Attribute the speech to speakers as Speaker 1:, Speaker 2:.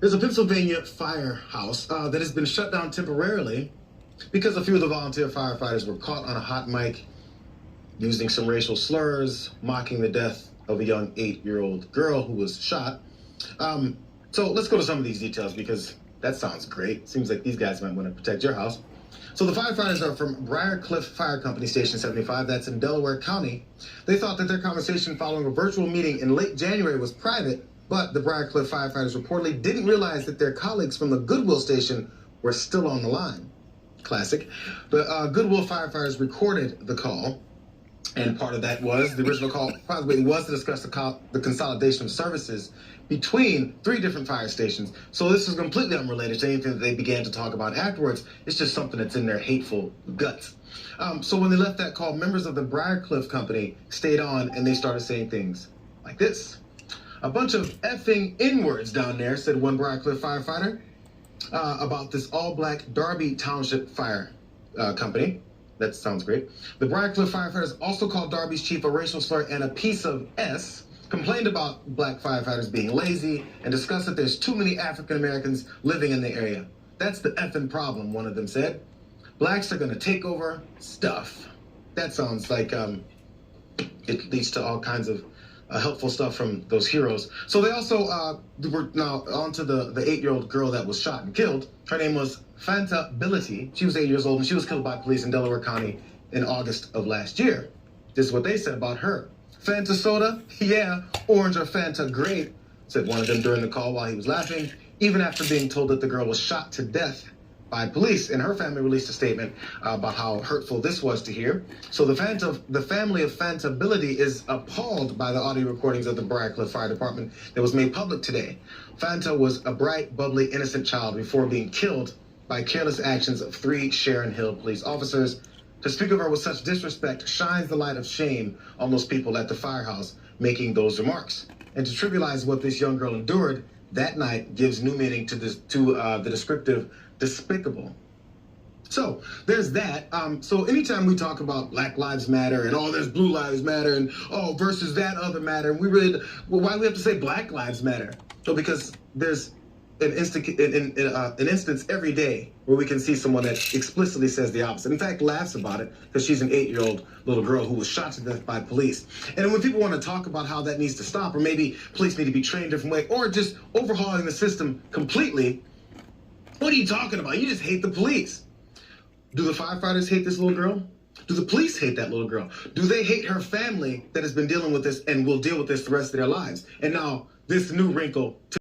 Speaker 1: There's a Pennsylvania firehouse that has been shut down temporarily because a few of the volunteer firefighters were caught on a hot mic using some racial slurs, mocking the death of a young 8-year-old girl who was shot. So let's go to some of these details because that sounds great. Seems like these guys might want to protect your house. So the firefighters are from Briarcliff Fire Company, Station 75. That's in Delaware County. They thought that their conversation following a virtual meeting in late January was private, but the Briarcliff firefighters reportedly didn't realize that their colleagues from the Goodwill station were still on the line. Classic. The Goodwill firefighters recorded the call, and part of that was the original call probably was to discuss the consolidation of services between 3 different fire stations. So this is completely unrelated to anything that they began to talk about afterwards. It's just something that's in their hateful guts. So when they left that call, members of the Briarcliff company stayed on and they started saying things like this. A bunch of effing N-words down there, said one Briarcliff firefighter about this all-black Darby Township Fire Company. That sounds great. The Briarcliff firefighters also called Darby's chief a racial slur and a piece of S, complained about black firefighters being lazy, and discussed that there's too many African Americans living in the area. That's the effing problem, one of them said. Blacks are gonna take over stuff. That sounds like it leads to all kinds of helpful stuff from those heroes. So they also were now on to the 8-year-old girl that was shot and killed. Her name was Fantability. She was 8 years old and she was killed by police in Delaware County in August of last year. This is what they said about her. Fanta soda? Yeah. Orange or Fanta grape, said one of them during the call while he was laughing, even after being told that the girl was shot to death by police. And her family released a statement about how hurtful this was to hear. So the family of Fantability is appalled by the audio recordings of the Briarcliff Fire Department that was made public today. Fanta was a bright, bubbly, innocent child before being killed by careless actions of 3 Sharon Hill police officers. To speak of her with such disrespect shines the light of shame on those people at the firehouse making those remarks. And to trivialize what this young girl endured that night gives new meaning to the descriptive despicable. So there's that. So anytime we talk about Black Lives Matter and there's Blue Lives Matter and versus that other matter, why do we have to say Black Lives Matter? So because there's an instance every day where we can see someone that explicitly says the opposite. In fact, laughs about it because she's an 8-year-old little girl who was shot to death by police. And when people want to talk about how that needs to stop, or maybe police need to be trained a different way, or just overhauling the system completely, what are you talking about? You just hate the police. Do the firefighters hate this little girl? Do the police hate that little girl? Do they hate her family that has been dealing with this and will deal with this the rest of their lives? And now this new wrinkle